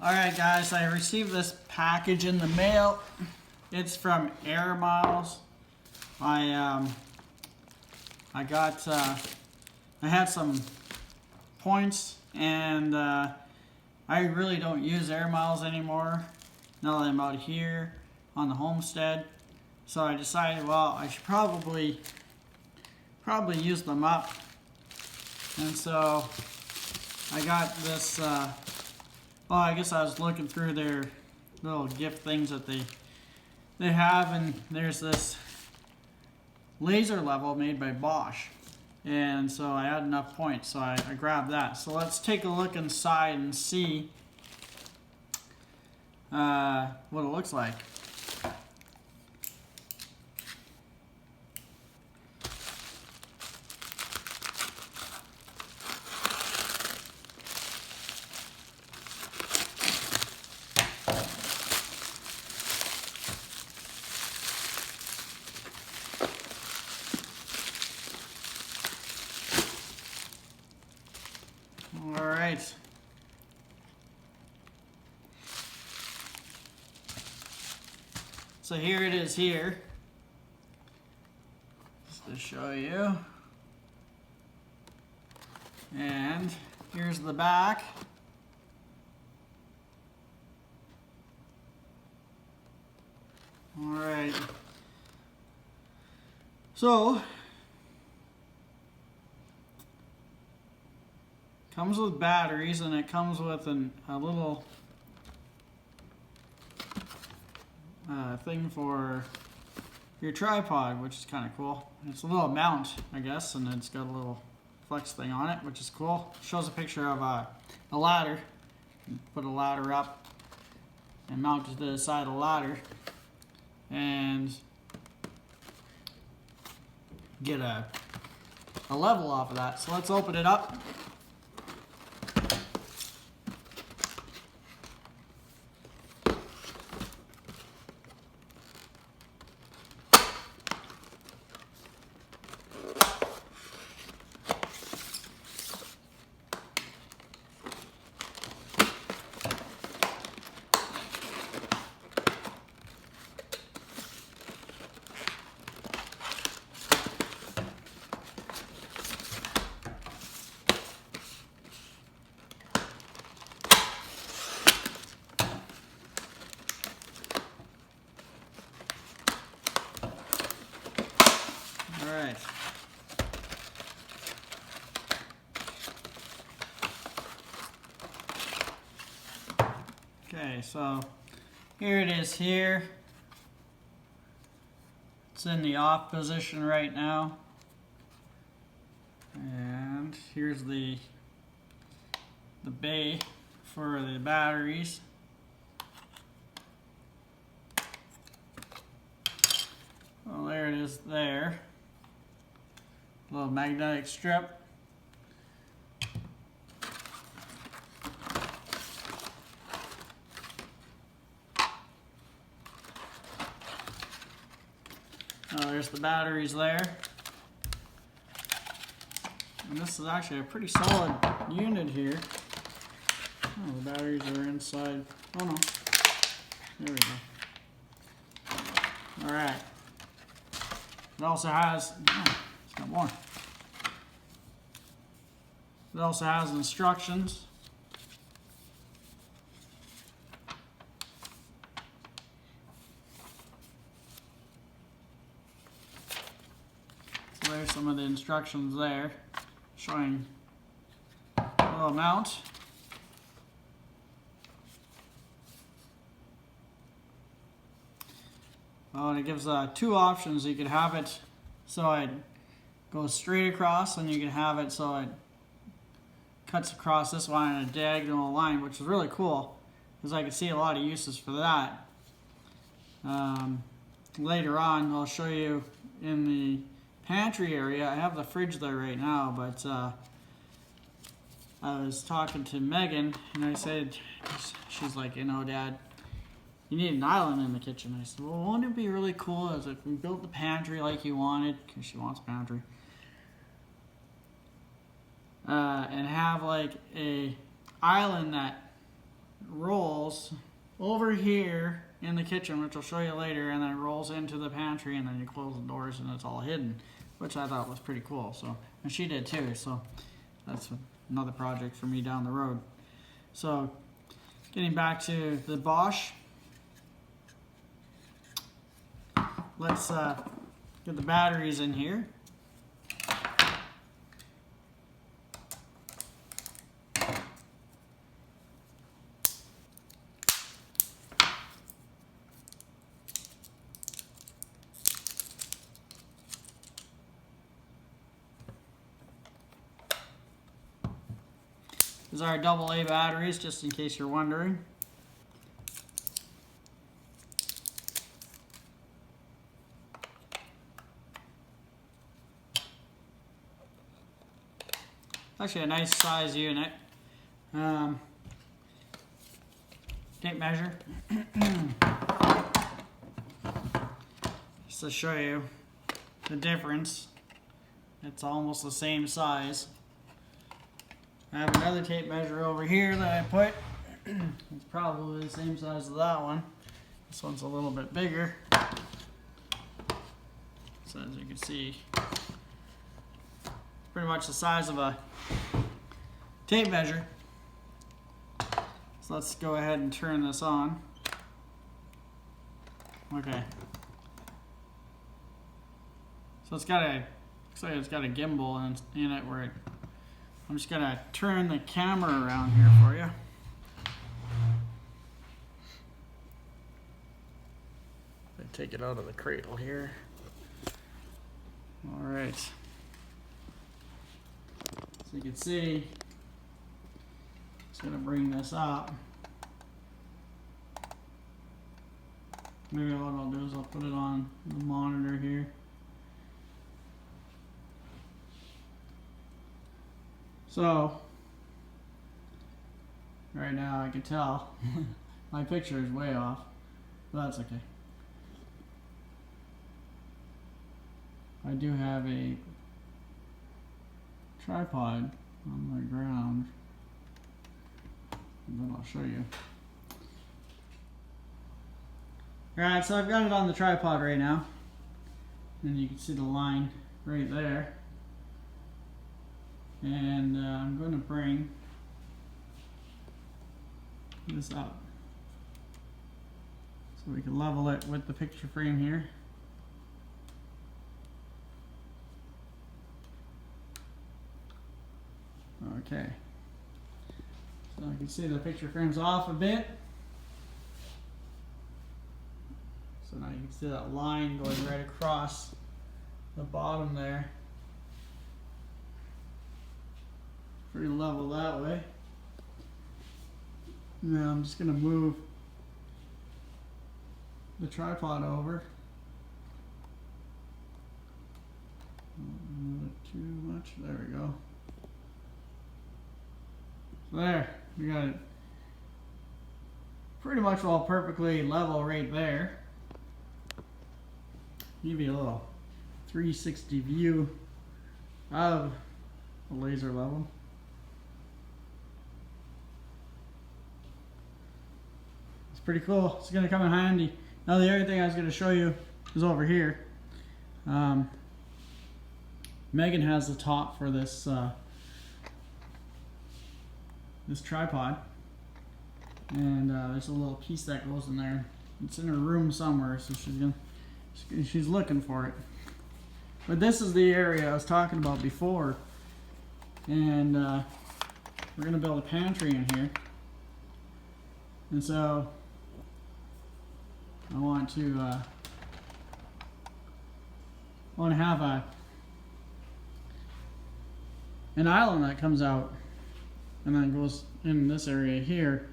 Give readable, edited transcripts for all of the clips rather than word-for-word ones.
Alright guys, I received this package in the mail. It's from Air Miles. I had some points and I really don't use Air Miles anymore now that I'm out here on the homestead. So I decided, well, I should probably use them up. And so I got this, well, I guess I was looking through their little gift things that they have, and there's this laser level made by Bosch. And so I had enough points, so I grabbed that. So let's take a look inside and see what it looks like. All right. So here it is here. Just to show you. And here's the back. All right. So comes with batteries, and it comes with a little thing for your tripod, which is kind of cool. It's a little mount, I guess, and it's got a little flex thing on it, which is cool. Shows a picture of a ladder. You put a ladder up and mount it to the side of the ladder and get a level off of that. So let's open it up. Alright. Okay, so here it is here. It's in the off position right now. And here's the bay for the batteries. Well, there it is there. Little magnetic strip. Oh, there's the batteries there. And this is actually a pretty solid unit here. Oh, the batteries are inside. Oh no. There we go. Alright. It also has, oh, it's got more. It also has instructions. So there's some of the instructions there, showing a little mount. Oh, and it gives two options. You could have it so it goes straight across, and you can have it so it cuts across this line in a diagonal line, which is really cool because I can see a lot of uses for that. Later on, I'll show you in the pantry area. I have the fridge there right now, but I was talking to Megan, and I said, she's like, you know, Dad, you need an island in the kitchen. I said, well, wouldn't it be really cool if we built the pantry like you wanted, because she wants a pantry, and have like a island that rolls over here in the kitchen, which I'll show you later, and then it rolls into the pantry, and then you close the doors and it's all hidden, which I thought was pretty cool. So, and she did too, so that's another project for me down the road. So getting back to the Bosch, let's get the batteries in here. These are AA batteries, just in case you're wondering. Actually a nice size unit. Tape measure. Just to show you the difference. It's almost the same size. I have another tape measure over here that I put. It's probably the same size as that one. This one's a little bit bigger. So as you can see, pretty much the size of a tape measure. So let's go ahead and turn this on. Okay. So it's got a, looks like it's got a gimbal in it where I'm just gonna turn the camera around here for you. Take it out of the cradle here. All right. So you can see, it's gonna bring this up. Maybe what I'll do is I'll put it on the monitor here. So, right now I can tell my picture is way off, but that's okay. I do have a tripod on the ground, and then I'll show you. Alright, so I've got it on the tripod right now, and you can see the line right there. And I'm going to bring this up so we can level it with the picture frame here. Okay, so I can see the picture frame's off a bit. So now you can see that line going right across the bottom there. Pretty level that way. Now I'm just going to move the tripod over. Don't move it too much. There we go. So there, we got it pretty much all perfectly level right there. Give you a little 360 view of the laser level. Pretty cool. It's going to come in handy. Now the other thing I was going to show you is over here. Megan has the top for this this tripod, and there's a little piece that goes in there. It's in her room somewhere, so she's looking for it. But this is the area I was talking about before, and we're going to build a pantry in here, and so I want to have an island that comes out and then goes in this area here,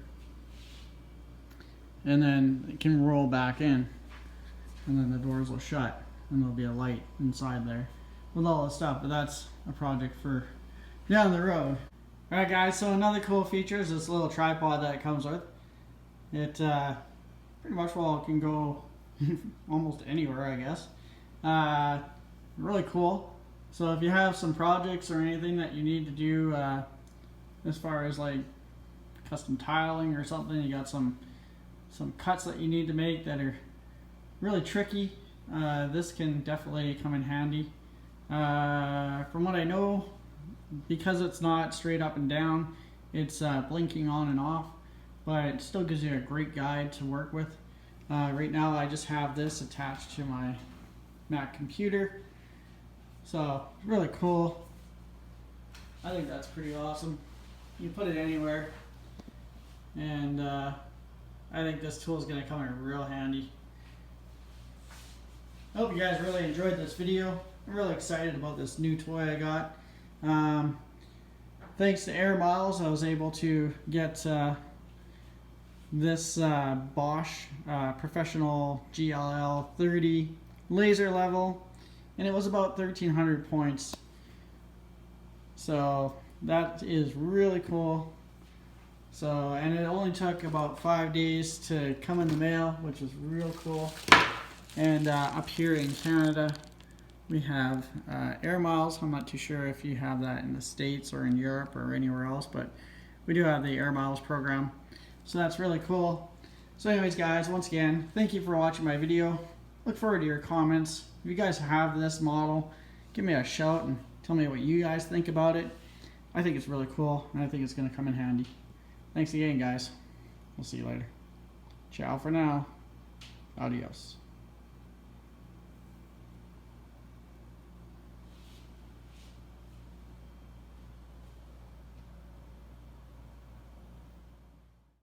and then it can roll back in, and then the doors will shut and there'll be a light inside there with all this stuff. But that's a project for down the road. Alright guys, so another cool feature is this little tripod that it comes with. It pretty much, well, it can go almost anywhere, I guess. Really cool. So if you have some projects or anything that you need to do as far as like custom tiling or something, you got some cuts that you need to make that are really tricky, this can definitely come in handy. From what I know, because it's not straight up and down, it's blinking on and off, but it still gives you a great guide to work with. Right now I just have this attached to my Mac computer, so really cool. I think that's pretty awesome. You put it anywhere, and I think this tool is going to come in real handy. I hope you guys really enjoyed this video. I'm really excited about this new toy I got. Thanks to Air Miles, I was able to get this Bosch Professional GLL 30 laser level, and it was about 1,300 points. So that is really cool. So, and it only took about 5 days to come in the mail, which is real cool. And up here in Canada, we have Air Miles. I'm not too sure if you have that in the States or in Europe or anywhere else, but we do have the Air Miles program. So that's really cool. So anyways, guys, once again, thank you for watching my video. Look forward to your comments. If you guys have this model, give me a shout and tell me what you guys think about it. I think it's really cool, and I think it's going to come in handy. Thanks again, guys. We'll see you later. Ciao for now. Adios.